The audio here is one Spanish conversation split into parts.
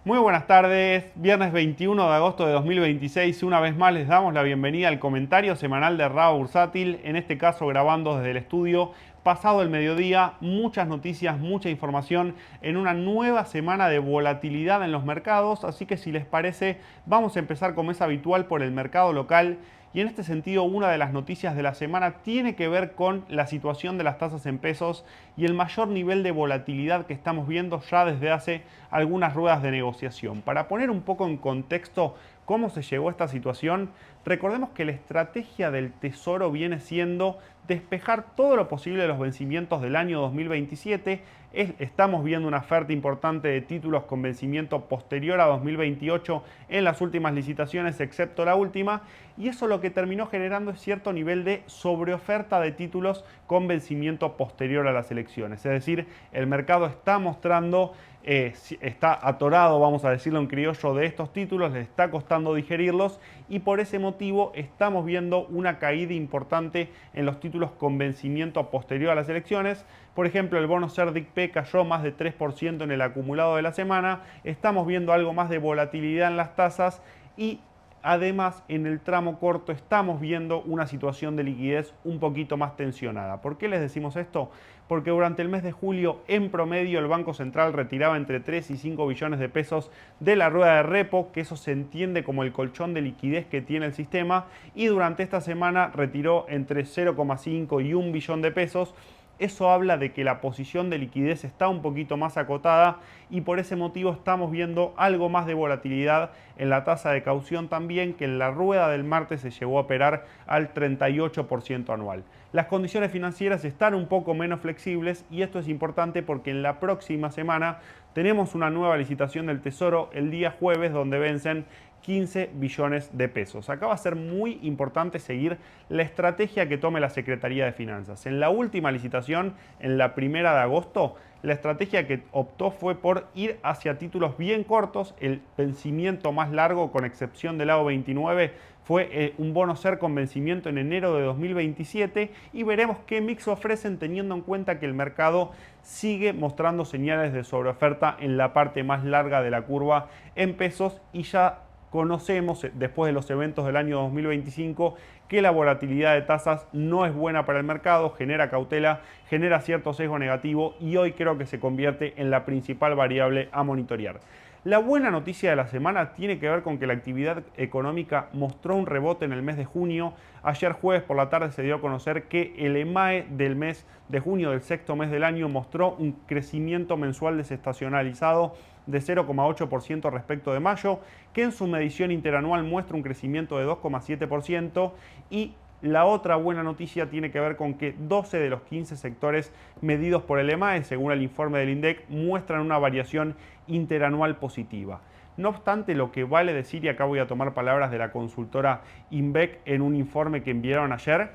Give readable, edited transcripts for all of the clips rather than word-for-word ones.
Muy buenas tardes, viernes 21 de agosto de 2026, una vez más les damos la bienvenida al comentario semanal de Raba Bursátil, en este caso grabando desde el estudio, pasado el mediodía, muchas noticias, mucha información en una nueva semana de volatilidad en los mercados, así que si les parece vamos a empezar como es habitual por el mercado local. Y en este sentido, una de las noticias de la semana tiene que ver con la situación de las tasas en pesos y el mayor nivel de volatilidad que estamos viendo ya desde hace algunas ruedas de negociación. Para poner un poco en contexto cómo se llegó a esta situación, recordemos que la estrategia del Tesoro viene siendo despejar todo lo posible de los vencimientos del año 2027. Estamos viendo una oferta importante de títulos con vencimiento posterior a 2028 en las últimas licitaciones, excepto la última, y eso lo que terminó generando es cierto nivel de sobreoferta de títulos con vencimiento posterior a las elecciones. Es decir, el mercado está mostrando, está atorado, vamos a decirlo en criollo, de estos títulos, les está costando digerirlos y por ese motivo estamos viendo una caída importante en los títulos con vencimiento posterior a las elecciones. Por ejemplo, el bono CERDIC P cayó más de 3% en el acumulado de la semana. Estamos viendo algo más de volatilidad en las tasas y además en el tramo corto estamos viendo una situación de liquidez un poquito más tensionada. ¿Por qué les decimos esto? Porque durante el mes de julio en promedio el Banco Central retiraba entre 3 y 5 billones de pesos de la rueda de repo, que eso se entiende como el colchón de liquidez que tiene el sistema, y durante esta semana retiró entre 0,5 y 1 billón de pesos. Eso habla de que la posición de liquidez está un poquito más acotada y por ese motivo estamos viendo algo más de volatilidad en la tasa de caución también, que en la rueda del martes se llegó a operar al 38% anual. Las condiciones financieras están un poco menos flexibles y esto es importante porque en la próxima semana tenemos una nueva licitación del Tesoro el día jueves donde vencen 15 billones de pesos. Acá va a ser muy importante seguir la estrategia que tome la Secretaría de Finanzas. En la última licitación, en la primera de agosto, la estrategia que optó fue por ir hacia títulos bien cortos. El vencimiento más largo, con excepción del AO29, fue un bono SER con vencimiento en enero de 2027 y veremos qué mix ofrecen teniendo en cuenta que el mercado sigue mostrando señales de sobreoferta en la parte más larga de la curva en pesos y ya conocemos después de los eventos del año 2025 que la volatilidad de tasas no es buena para el mercado, genera cautela, genera cierto sesgo negativo y hoy creo que se convierte en la principal variable a monitorear. La buena noticia de la semana tiene que ver con que la actividad económica mostró un rebote en el mes de junio. Ayer jueves por la tarde se dio a conocer que el EMAE del mes de junio, del sexto mes del año, mostró un crecimiento mensual desestacionalizado de 0,8% respecto de mayo, que en su medición interanual muestra un crecimiento de 2,7% y la otra buena noticia tiene que ver con que 12 de los 15 sectores medidos por el EMAE, según el informe del INDEC, muestran una variación interanual positiva. No obstante, lo que vale decir, y acá voy a tomar palabras de la consultora INVEC en un informe que enviaron ayer,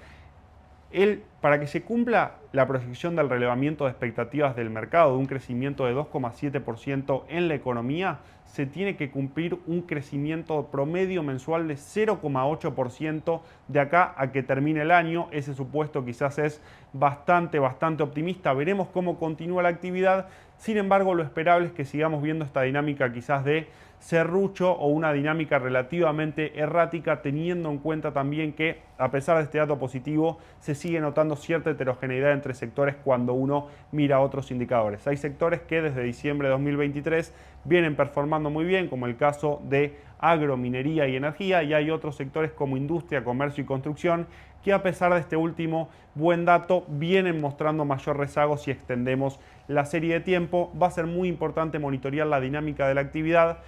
para que se cumpla la proyección del relevamiento de expectativas del mercado de un crecimiento de 2,7% en la economía, se tiene que cumplir un crecimiento promedio mensual de 0,8% de acá a que termine el año. Ese supuesto quizás es bastante optimista. Veremos cómo continúa la actividad. Sin embargo, lo esperable es que sigamos viendo esta dinámica quizás de serrucho o una dinámica relativamente errática, teniendo en cuenta también que a pesar de este dato positivo se sigue notando cierta heterogeneidad entre sectores cuando uno mira otros indicadores. Hay sectores que desde diciembre de 2023 vienen performando muy bien, como el caso de agro, minería y energía, y hay otros sectores como industria, comercio y construcción que a pesar de este último buen dato vienen mostrando mayor rezago si extendemos la serie de tiempo. Va a ser muy importante monitorear la dinámica de la actividad.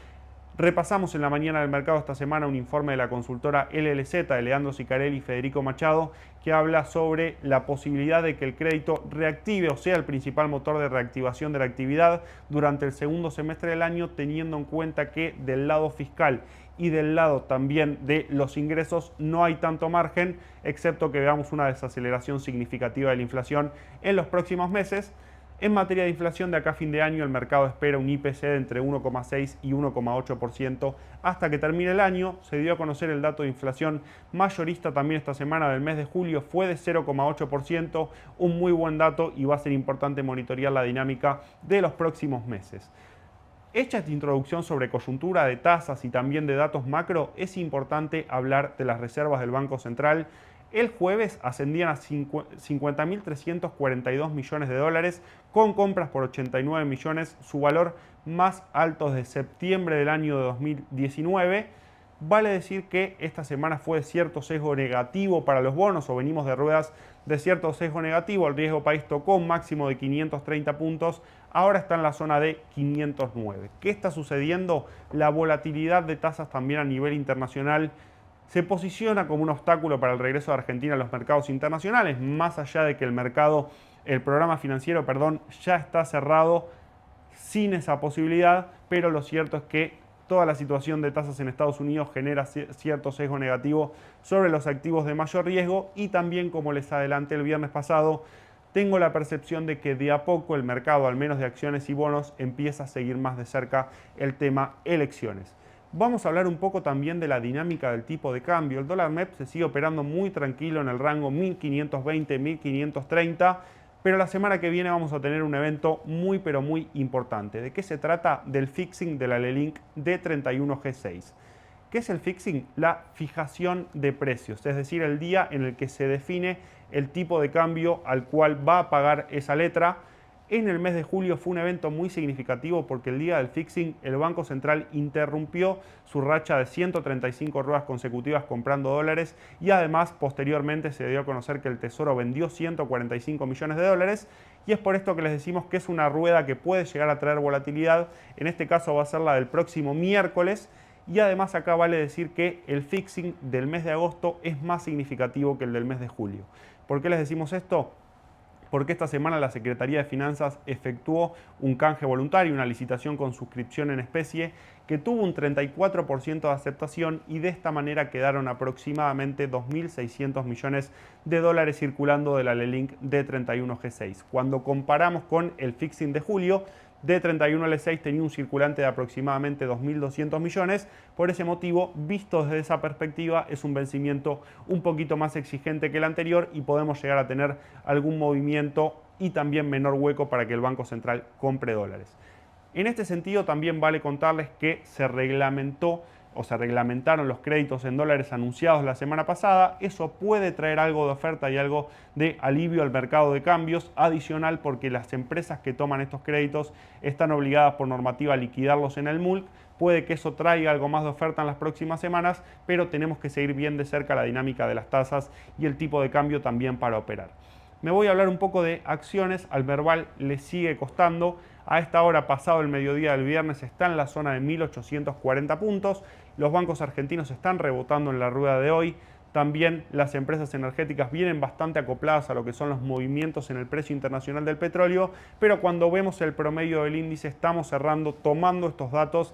Repasamos en la mañana del mercado esta semana un informe de la consultora LLZ de Leandro Sicarelli y Federico Machado que habla sobre la posibilidad de que el crédito reactive o sea el principal motor de reactivación de la actividad durante el segundo semestre del año, teniendo en cuenta que del lado fiscal y del lado también de los ingresos no hay tanto margen, excepto que veamos una desaceleración significativa de la inflación en los próximos meses. En materia de inflación, de acá a fin de año el mercado espera un IPC de entre 1,6 y 1,8% hasta que termine el año. Se dio a conocer el dato de inflación mayorista también esta semana del mes de julio, fue de 0,8%, un muy buen dato y va a ser importante monitorear la dinámica de los próximos meses. Hecha esta introducción sobre coyuntura de tasas y también de datos macro, es importante hablar de las reservas del Banco Central. El jueves ascendían a 50.342 millones de dólares, con compras por 89 millones, su valor más alto desde septiembre del año de 2019. Vale decir que esta semana fue de cierto sesgo negativo para los bonos, o venimos de ruedas de cierto sesgo negativo. El riesgo país tocó un máximo de 530 puntos, ahora está en la zona de 509. ¿Qué está sucediendo? La volatilidad de tasas también a nivel internacional se posiciona como un obstáculo para el regreso de Argentina a los mercados internacionales, más allá de que el programa financiero, ya está cerrado sin esa posibilidad, pero lo cierto es que toda la situación de tasas en Estados Unidos genera cierto sesgo negativo sobre los activos de mayor riesgo y también, como les adelanté el viernes pasado, tengo la percepción de que de a poco el mercado, al menos de acciones y bonos, empieza a seguir más de cerca el tema elecciones. Vamos a hablar un poco también de la dinámica del tipo de cambio. El dólar MEP se sigue operando muy tranquilo en el rango 1520-1530, pero la semana que viene vamos a tener un evento muy pero muy importante. ¿De qué se trata? Del fixing de la LELINK D31G6. ¿Qué es el fixing? La fijación de precios, es decir, el día en el que se define el tipo de cambio al cual va a pagar esa letra. En el mes de julio fue un evento muy significativo porque el día del fixing el Banco Central interrumpió su racha de 135 ruedas consecutivas comprando dólares y además posteriormente se dio a conocer que el Tesoro vendió 145 millones de dólares y es por esto que les decimos que es una rueda que puede llegar a traer volatilidad. En este caso va a ser la del próximo miércoles. Y además acá vale decir que el fixing del mes de agosto es más significativo que el del mes de julio. ¿Por qué les decimos esto? Porque esta semana la Secretaría de Finanzas efectuó un canje voluntario, una licitación con suscripción en especie, que tuvo un 34% de aceptación y de esta manera quedaron aproximadamente 2.600 millones de dólares circulando de la LELINK D31G6. Cuando comparamos con el fixing de julio, D31L6 tenía un circulante de aproximadamente 2.200 millones. Por ese motivo, visto desde esa perspectiva, es un vencimiento un poquito más exigente que el anterior y podemos llegar a tener algún movimiento y también menor hueco para que el Banco Central compre dólares. En este sentido, también vale contarles que se reglamentaron los créditos en dólares anunciados la semana pasada. Eso puede traer algo de oferta y algo de alivio al mercado de cambios adicional porque las empresas que toman estos créditos están obligadas por normativa a liquidarlos en el MULC. Puede que eso traiga algo más de oferta en las próximas semanas, pero tenemos que seguir bien de cerca la dinámica de las tasas y el tipo de cambio también para operar. Me voy a hablar un poco de acciones. Al Merval le sigue costando. A esta hora, pasado el mediodía del viernes, está en la zona de 1.840 puntos. Los bancos argentinos están rebotando en la rueda de hoy. También las empresas energéticas vienen bastante acopladas a lo que son los movimientos en el precio internacional del petróleo, pero cuando vemos el promedio del índice estamos cerrando tomando estos datos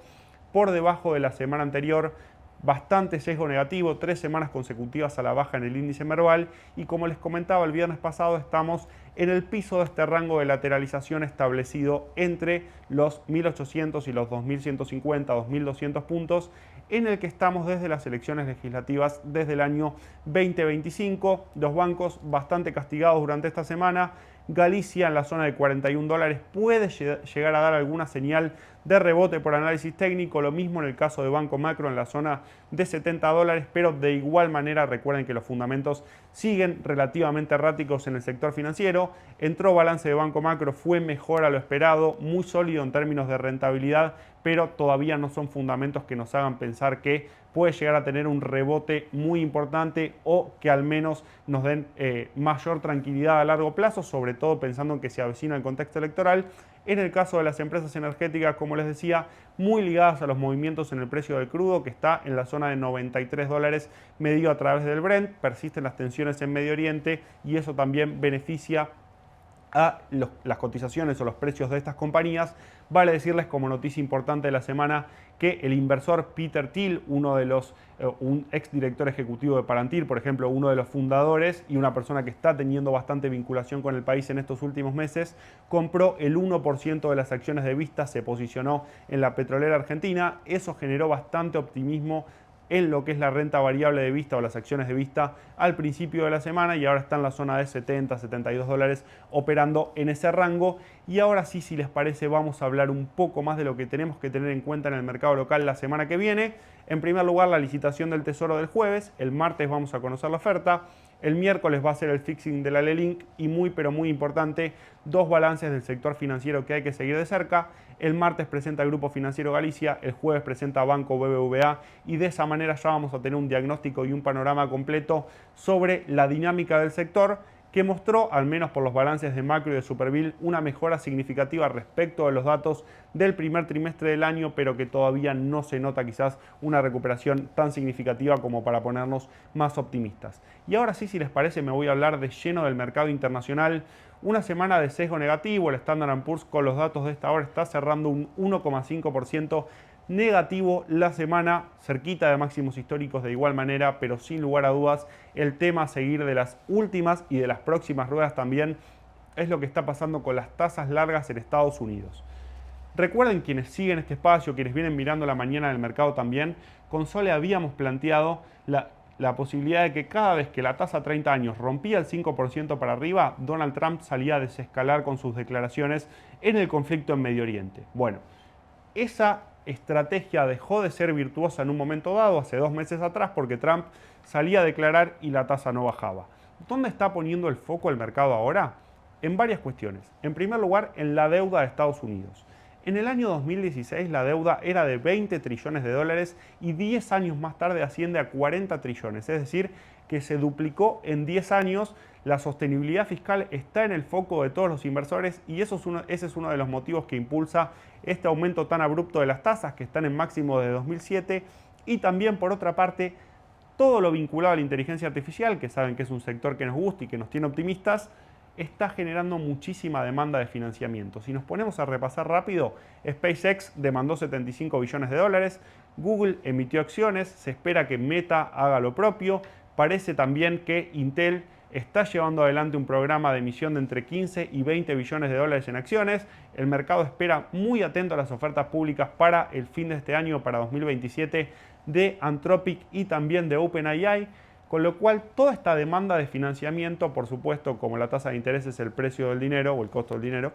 por debajo de la semana anterior. Bastante sesgo negativo, 3 semanas consecutivas a la baja en el índice Merval y como les comentaba el viernes pasado estamos en el piso de este rango de lateralización establecido entre los 1.800 y los 2.150, 2.200 puntos en el que estamos desde las elecciones legislativas desde el año 2025. Los bancos bastante castigados durante esta semana. Galicia en la zona de 41 dólares puede llegar a dar alguna señal de rebote por análisis técnico, lo mismo en el caso de Banco Macro en la zona de 70 dólares, pero de igual manera recuerden que los fundamentos siguen relativamente erráticos en el sector financiero. Entró balance de Banco Macro, fue mejor a lo esperado, muy sólido en términos de rentabilidad, pero todavía no son fundamentos que nos hagan pensar que puede llegar a tener un rebote muy importante o que al menos nos den mayor tranquilidad a largo plazo, sobre todo pensando en que se avecina el contexto electoral. En el caso de las empresas energéticas, como les decía, muy ligadas a los movimientos en el precio del crudo, que está en la zona de 93 dólares medido a través del Brent. Persisten las tensiones en Medio Oriente y eso también beneficia a las cotizaciones o los precios de estas compañías. Vale decirles como noticia importante de la semana que el inversor Peter Thiel, un exdirector ejecutivo de Palantir, por ejemplo, uno de los fundadores y una persona que está teniendo bastante vinculación con el país en estos últimos meses, compró el 1% de las acciones de Vista, se posicionó en la petrolera argentina. Eso generó bastante optimismo en lo que es la renta variable de Vista o las acciones de Vista al principio de la semana y ahora está en la zona de 70, 72 dólares operando en ese rango. Y ahora sí, si les parece, vamos a hablar un poco más de lo que tenemos que tener en cuenta en el mercado local la semana que viene. En primer lugar, la licitación del Tesoro del jueves. El martes vamos a conocer la oferta. El miércoles va a ser el fixing de la LELINK y muy pero muy importante, dos balances del sector financiero que hay que seguir de cerca. El martes presenta el Grupo Financiero Galicia, el jueves presenta Banco BBVA y de esa manera ya vamos a tener un diagnóstico y un panorama completo sobre la dinámica del sector que mostró, al menos por los balances de macro y de Superbill, una mejora significativa respecto de los datos del primer trimestre del año, pero que todavía no se nota quizás una recuperación tan significativa como para ponernos más optimistas. Y ahora sí, si les parece, me voy a hablar de lleno del mercado internacional. Una semana de sesgo negativo, el Standard & Poor's con los datos de esta hora está cerrando un 1,5% negativo la semana, cerquita de máximos históricos de igual manera, pero sin lugar a dudas el tema a seguir de las últimas y de las próximas ruedas también es lo que está pasando con las tasas largas en Estados Unidos. Recuerden, quienes siguen este espacio, quienes vienen mirando la mañana del mercado también, con Sole habíamos planteado la posibilidad de que cada vez que la tasa a 30 años rompía el 5% para arriba, Donald Trump salía a desescalar con sus declaraciones en el conflicto en Medio Oriente. Bueno, esa estrategia dejó de ser virtuosa en un momento dado, hace 2 meses atrás, porque Trump salía a declarar y la tasa no bajaba. ¿Dónde está poniendo el foco el mercado ahora? En varias cuestiones. En primer lugar, en la deuda de Estados Unidos. En el año 2016 la deuda era de 20 trillones de dólares y 10 años más tarde asciende a 40 trillones, es decir, que se duplicó en 10 años. La sostenibilidad fiscal está en el foco de todos los inversores y ese es uno de los motivos que impulsa este aumento tan abrupto de las tasas que están en máximo de 2007 y también, por otra parte, todo lo vinculado a la inteligencia artificial, que saben que es un sector que nos gusta y que nos tiene optimistas, está generando muchísima demanda de financiamiento. Si nos ponemos a repasar rápido, SpaceX demandó 75 billones de dólares, Google emitió acciones, se espera que Meta haga lo propio, parece también que Intel está llevando adelante un programa de emisión de entre 15 y 20 billones de dólares en acciones. El mercado espera muy atento a las ofertas públicas para el fin de este año, para 2027, de Anthropic y también de OpenAI. Con lo cual, toda esta demanda de financiamiento, por supuesto, como la tasa de interés es el precio del dinero o el costo del dinero,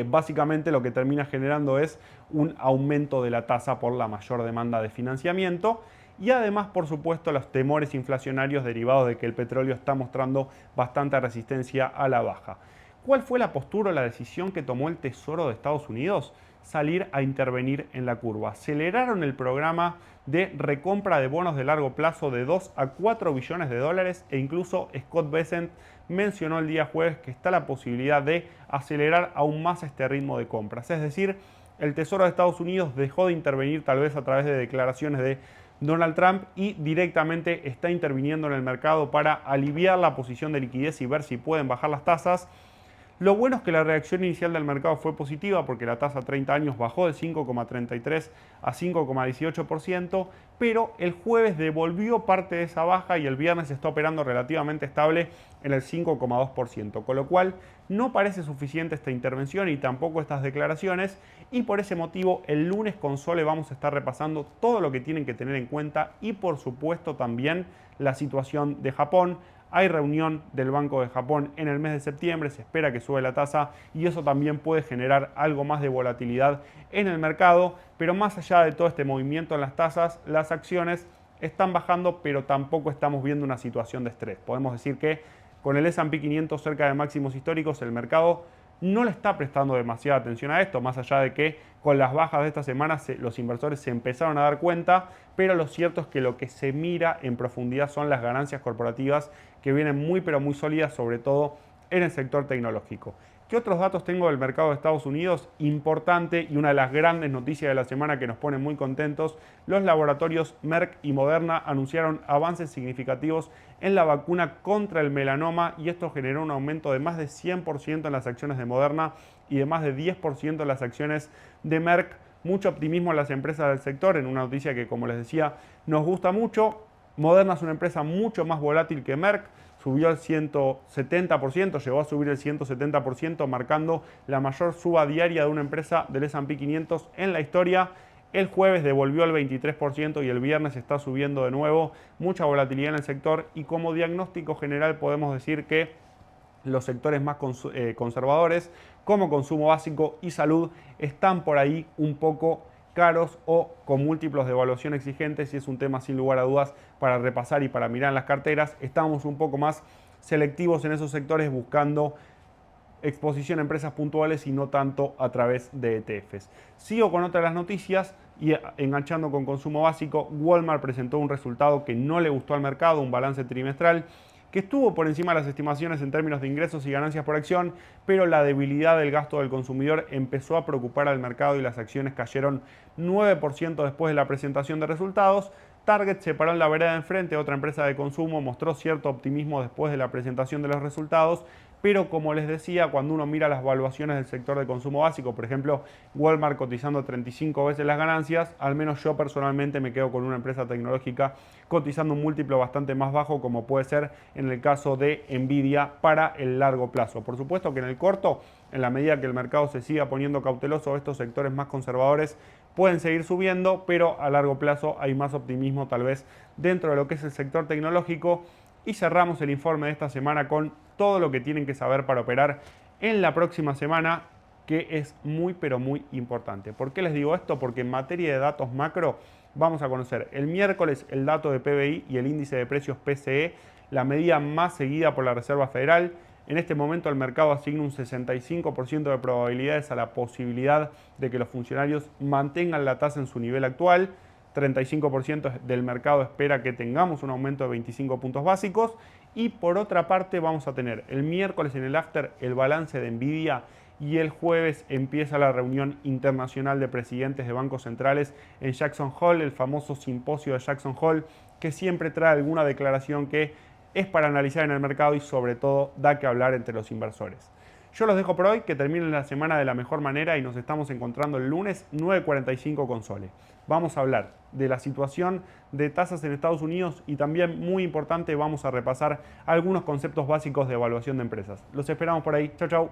básicamente lo que termina generando es un aumento de la tasa por la mayor demanda de financiamiento. Y además, por supuesto, los temores inflacionarios derivados de que el petróleo está mostrando bastante resistencia a la baja. ¿Cuál fue la postura o la decisión que tomó el Tesoro de Estados Unidos? Salir a intervenir en la curva. Aceleraron el programa de recompra de bonos de largo plazo de 2 a 4 billones de dólares e incluso Scott Bessent mencionó el día jueves que está la posibilidad de acelerar aún más este ritmo de compras. Es decir, el Tesoro de Estados Unidos dejó de intervenir tal vez a través de declaraciones de Donald Trump y directamente está interviniendo en el mercado para aliviar la posición de liquidez y ver si pueden bajar las tasas. Lo bueno es que la reacción inicial del mercado fue positiva porque la tasa a 30 años bajó de 5,33 a 5,18%, pero el jueves devolvió parte de esa baja y el viernes está operando relativamente estable en el 5,2%, con lo cual no parece suficiente esta intervención y tampoco estas declaraciones, y por ese motivo el lunes con Sole vamos a estar repasando todo lo que tienen que tener en cuenta y por supuesto también la situación de Japón. Hay reunión del Banco de Japón en el mes de septiembre, se espera que sube la tasa y eso también puede generar algo más de volatilidad en el mercado, pero más allá de todo este movimiento en las tasas, las acciones están bajando, pero tampoco estamos viendo una situación de estrés. Podemos decir que con el S&P 500 cerca de máximos históricos, el mercado no le está prestando demasiada atención a esto, más allá de que con las bajas de esta semana los inversores se empezaron a dar cuenta, pero lo cierto es que lo que se mira en profundidad son las ganancias corporativas que vienen muy pero muy sólidas, sobre todo en el sector tecnológico. ¿Qué otros datos tengo del mercado de Estados Unidos? Importante y una de las grandes noticias de la semana que nos pone muy contentos, los laboratorios Merck y Moderna anunciaron avances significativos en la vacuna contra el melanoma y esto generó un aumento de más de 100% en las acciones de Moderna y de más de 10% en las acciones de Merck. Mucho optimismo en las empresas del sector, en una noticia que, como les decía, nos gusta mucho. Moderna es una empresa mucho más volátil que Merck, subió al 170%, llegó a subir el 170%, marcando la mayor suba diaria de una empresa del S&P 500 en la historia. El jueves devolvió el 23% y el viernes está subiendo de nuevo. Mucha volatilidad en el sector y como diagnóstico general podemos decir que los sectores más conservadores como consumo básico y salud están por ahí un poco caros o con múltiplos de evaluación exigentes y es un tema sin lugar a dudas para repasar y para mirar en las carteras. Estamos un poco más selectivos en esos sectores buscando exposición a empresas puntuales y no tanto a través de ETFs. Sigo con otra de las noticias y enganchando con consumo básico. Walmart presentó un resultado que no le gustó al mercado, un balance trimestral que estuvo por encima de las estimaciones en términos de ingresos y ganancias por acción, pero la debilidad del gasto del consumidor empezó a preocupar al mercado y las acciones cayeron 9% después de la presentación de resultados. Target se paró en la vereda de enfrente, otra empresa de consumo mostró cierto optimismo después de la presentación de los resultados, pero como les decía, cuando uno mira las valuaciones del sector de consumo básico, por ejemplo, Walmart cotizando 35 veces las ganancias, al menos yo personalmente me quedo con una empresa tecnológica cotizando un múltiplo bastante más bajo, como puede ser en el caso de Nvidia para el largo plazo. Por supuesto que en el corto, en la medida que el mercado se siga poniendo cauteloso, estos sectores más conservadores pueden seguir subiendo, pero a largo plazo hay más optimismo tal vez dentro de lo que es el sector tecnológico. Y cerramos el informe de esta semana con todo lo que tienen que saber para operar en la próxima semana, que es muy pero muy importante. ¿Por qué les digo esto? Porque en materia de datos macro vamos a conocer el miércoles el dato de PBI y el índice de precios PCE, la medida más seguida por la Reserva Federal. En este momento el mercado asigna un 65% de probabilidades a la posibilidad de que los funcionarios mantengan la tasa en su nivel actual. 35% del mercado espera que tengamos un aumento de 25 puntos básicos. Y por otra parte vamos a tener el miércoles en el after el balance de Nvidia y el jueves empieza la reunión internacional de presidentes de bancos centrales en Jackson Hole, el famoso simposio de Jackson Hole, que siempre trae alguna declaración que es para analizar en el mercado y sobre todo da que hablar entre los inversores. Yo los dejo por hoy, que terminen la semana de la mejor manera y nos estamos encontrando el lunes 9:45 con Sole. Vamos a hablar de la situación de tasas en Estados Unidos y también, muy importante, vamos a repasar algunos conceptos básicos de evaluación de empresas. Los esperamos por ahí. Chau, chau.